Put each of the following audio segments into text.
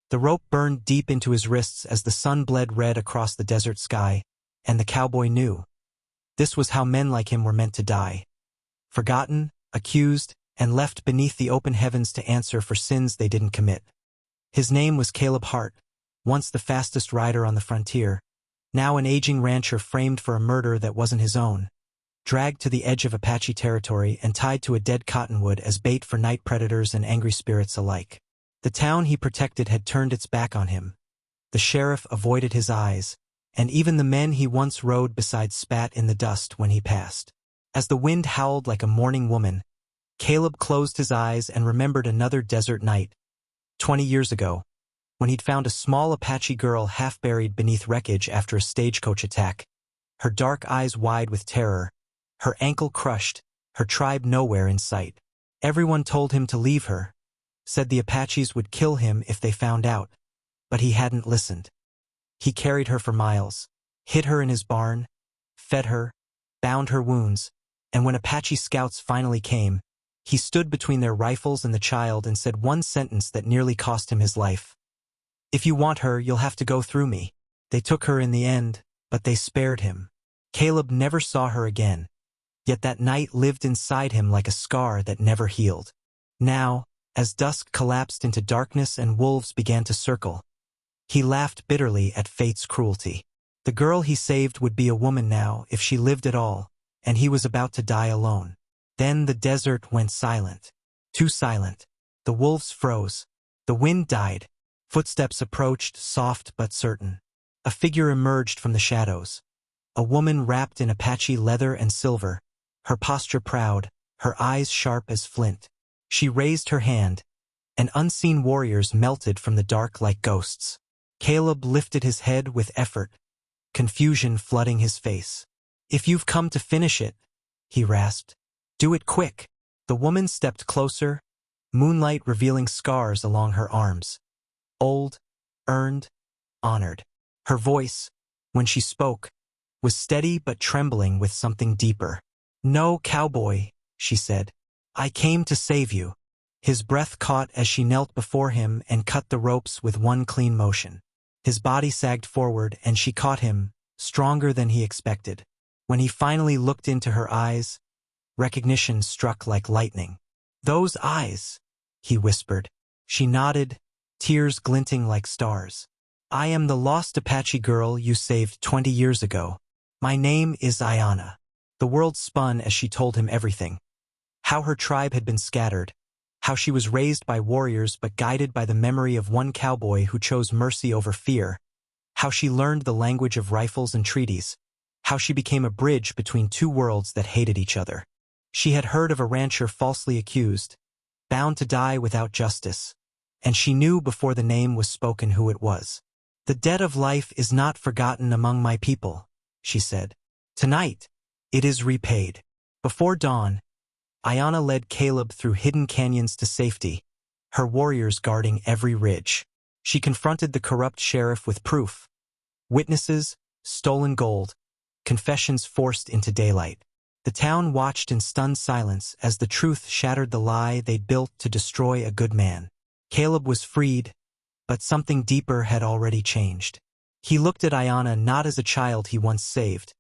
The rope burned deep into his wrists as the sun bled red across the desert sky, and the cowboy knew. This was how men like him were meant to die. Forgotten, accused, and left beneath the open heavens to answer for sins they didn't commit. His name was Caleb Hart, once the fastest rider on the frontier, now an aging rancher framed for a murder that wasn't his own, dragged to the edge of Apache territory and tied to a dead cottonwood as bait for night predators and angry spirits alike. The town he protected had turned its back on him. The sheriff avoided his eyes, and even the men he once rode beside spat in the dust when he passed. As the wind howled like a mourning woman, Caleb closed his eyes and remembered another desert night, 20 years ago, when he'd found a small Apache girl half-buried beneath wreckage after a stagecoach attack, her dark eyes wide with terror, her ankle crushed, her tribe nowhere in sight. Everyone told him to leave her, said the Apaches would kill him if they found out, but he hadn't listened. He carried her for miles, hid her in his barn, fed her, bound her wounds, and when Apache scouts finally came, he stood between their rifles and the child and said one sentence that nearly cost him his life. "If you want her, you'll have to go through me." They took her in the end, but they spared him. Caleb never saw her again, yet that night lived inside him like a scar that never healed. Now, as dusk collapsed into darkness and wolves began to circle, he laughed bitterly at fate's cruelty. The girl he saved would be a woman now if she lived at all, and he was about to die alone. Then the desert went silent. Too silent. The wolves froze. The wind died. Footsteps approached, soft but certain. A figure emerged from the shadows. A woman wrapped in Apache leather and silver, her posture proud, her eyes sharp as flint. She raised her hand, and unseen warriors melted from the dark like ghosts. Caleb lifted his head with effort, confusion flooding his face. "If you've come to finish it," he rasped, "do it quick." The woman stepped closer, moonlight revealing scars along her arms. Old, earned, honored. Her voice, when she spoke, was steady but trembling with something deeper. "No, cowboy," she said. "I came to save you." His breath caught as she knelt before him and cut the ropes with one clean motion. His body sagged forward and she caught him, stronger than he expected. When he finally looked into her eyes, recognition struck like lightning. "Those eyes," he whispered. She nodded, tears glinting like stars. "I am the lost Apache girl you saved 20 years ago. My name is Ayanna." The world spun as she told him everything. How her tribe had been scattered, how she was raised by warriors but guided by the memory of one cowboy who chose mercy over fear, how she learned the language of rifles and treaties, how she became a bridge between two worlds that hated each other. She had heard of a rancher falsely accused, bound to die without justice, and she knew before the name was spoken who it was. "The debt of life is not forgotten among my people," she said. "Tonight, it is repaid." Before dawn, Ayanna led Caleb through hidden canyons to safety, her warriors guarding every ridge. She confronted the corrupt sheriff with proof. Witnesses, stolen gold, confessions forced into daylight. The town watched in stunned silence as the truth shattered the lie they'd built to destroy a good man. Caleb was freed, but something deeper had already changed. He looked at Ayanna not as a child he once saved,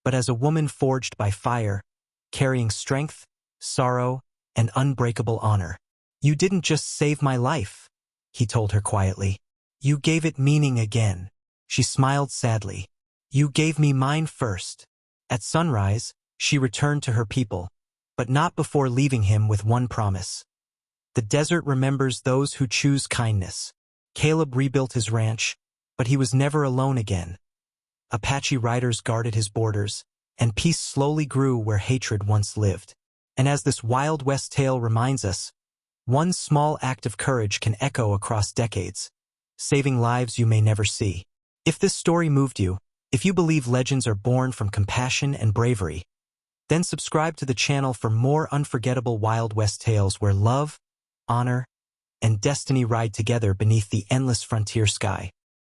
but as a woman forged by fire, carrying strength, sorrow, and unbreakable honor. "You didn't just save my life," he told her quietly. "You gave it meaning again." She smiled sadly. "You gave me mine first." At sunrise, she returned to her people, but not before leaving him with one promise. The desert remembers those who choose kindness. Caleb rebuilt his ranch, but he was never alone again. Apache riders guarded his borders, and peace slowly grew where hatred once lived. And as this Wild West tale reminds us, one small act of courage can echo across decades, saving lives you may never see. If this story moved you, if you believe legends are born from compassion and bravery, then subscribe to the channel for more unforgettable Wild West tales where love, honor, and destiny ride together beneath the endless frontier sky.